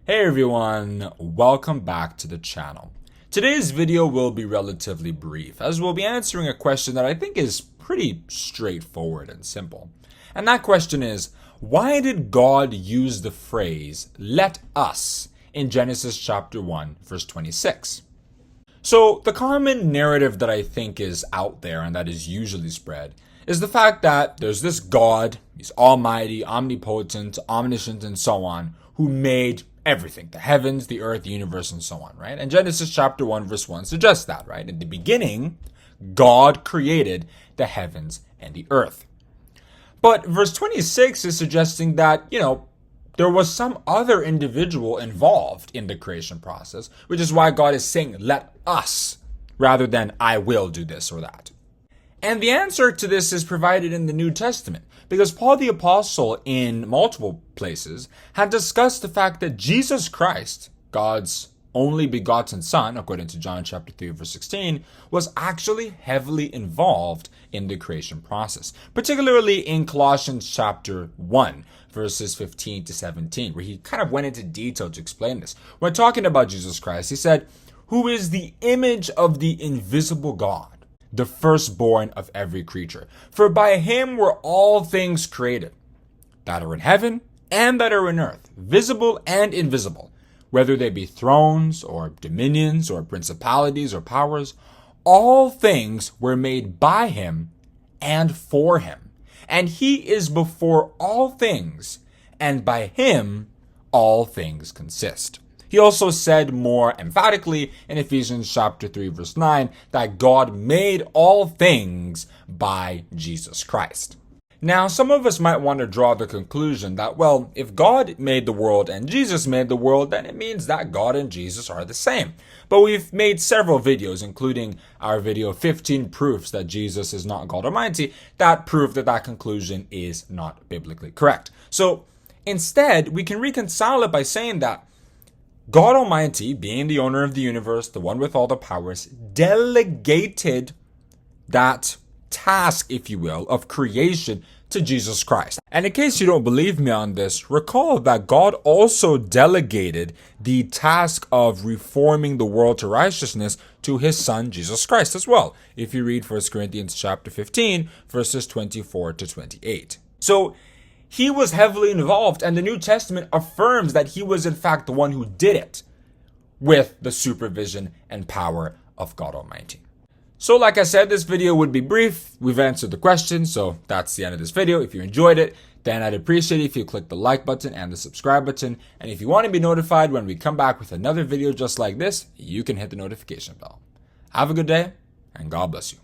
Hey everyone, welcome back to the channel. Today's video will be relatively brief as we'll be answering a question that I think is pretty straightforward and simple. And that question is, why did God use the phrase, "let us," in Genesis chapter 1, verse 26? So the common narrative that I think is out there and that is usually spread is the fact that there's this God, he's almighty, omnipotent, omniscient, and so on, who made everything, the heavens, the earth, the universe, and so on, right? And Genesis chapter 1, verse 1 suggests that, right? In the beginning, God created the heavens and the earth. But verse 26 is suggesting that, there was some other individual involved in the creation process, which is why God is saying, "let us," rather than "I will do this or that." And the answer to this is provided in the New Testament, because Paul the Apostle, in multiple places, had discussed the fact that Jesus Christ, God's only begotten Son, according to John chapter 3, verse 16, was actually heavily involved in the creation process, particularly in Colossians chapter 1, verses 15 to 17, where he kind of went into detail to explain this. When talking about Jesus Christ, he said, "Who is the image of the invisible God, the firstborn of every creature. For by him were all things created, that are in heaven and that are in earth, visible and invisible, whether they be thrones or dominions or principalities or powers. All things were made by him and for him. And he is before all things, and by him all things consist." He also said more emphatically in Ephesians chapter 3, verse 9, that God made all things by Jesus Christ. Now, some of us might want to draw the conclusion that, well, if God made the world and Jesus made the world, then it means that God and Jesus are the same. But we've made several videos, including our video 15 proofs that Jesus is not God Almighty, that prove that conclusion is not biblically correct. So instead, we can reconcile it by saying that God Almighty, being the owner of the universe, the one with all the powers, delegated that task, if you will, of creation to Jesus Christ. And in case you don't believe me on this, recall that God also delegated the task of reforming the world to righteousness to his son, Jesus Christ, as well, if you read 1 Corinthians chapter 15, verses 24 to 28. So he was heavily involved, and the New Testament affirms that he was in fact the one who did it with the supervision and power of God Almighty. So like I said, this video would be brief. We've answered the question, so that's the end of this video. If you enjoyed it, then I'd appreciate it if you click the like button and the subscribe button. And if you want to be notified when we come back with another video just like this, you can hit the notification bell. Have a good day, and God bless you.